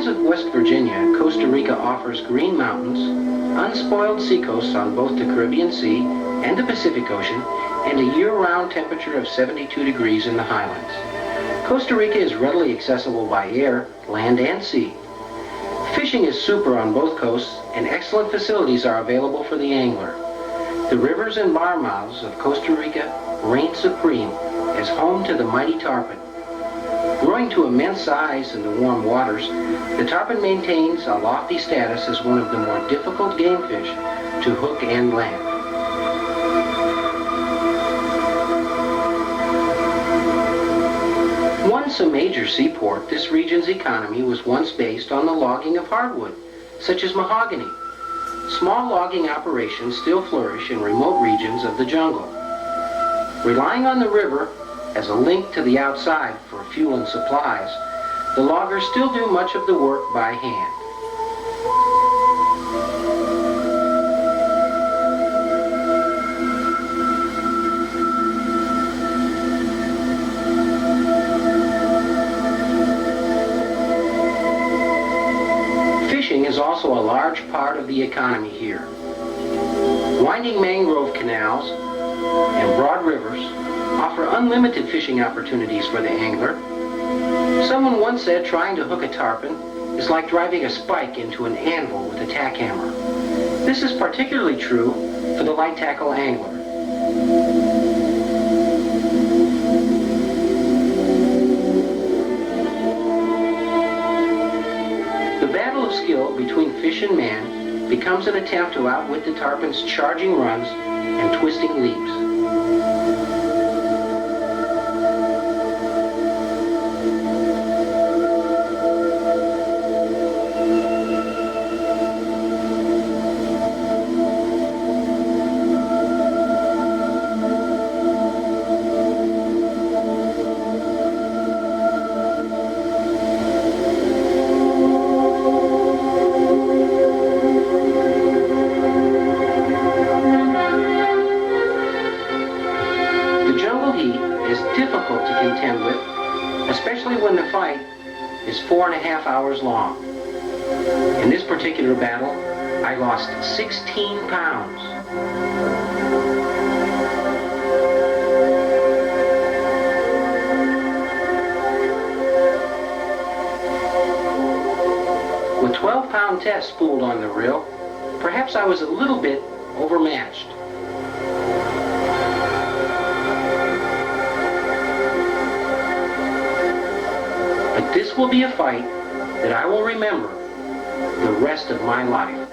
of West Virginia, Costa Rica offers green mountains, unspoiled seacoasts on both the Caribbean Sea and the Pacific Ocean, and a year-round temperature of 72 degrees in the highlands. Costa Rica is readily accessible by air, land, and sea. Fishing is super on both coasts, and excellent facilities are available for the angler. The rivers and bar mouths of Costa Rica reign supreme as home to the mighty tarpon. Growing to immense size in the warm waters, the tarpon maintains a lofty status as one of the more difficult game fish to hook and land. Once a major seaport, this region's economy was once based on the logging of hardwood, such as mahogany. Small logging operations still flourish in remote regions of the jungle. Relying on the river as a link to the outside for fuel and supplies, the loggers still do much of the work by hand. Fishing is also a large part of the economy here. Winding mangrove canals and broad rivers offer unlimited fishing opportunities for the angler. Someone once said trying to hook a tarpon is like driving a spike into an anvil with a tack hammer. This is particularly true for the light tackle angler. The battle of skill between fish and man becomes an attempt to outwit the tarpon's charging runs and twisting leaps. Difficult to contend with, especially when the fight is 4.5 hours long. In this particular battle, I lost 16 pounds. With 12-pound Tess spooled on the reel, perhaps I was a little bit overmatched. But this will be a fight that I will remember the rest of my life.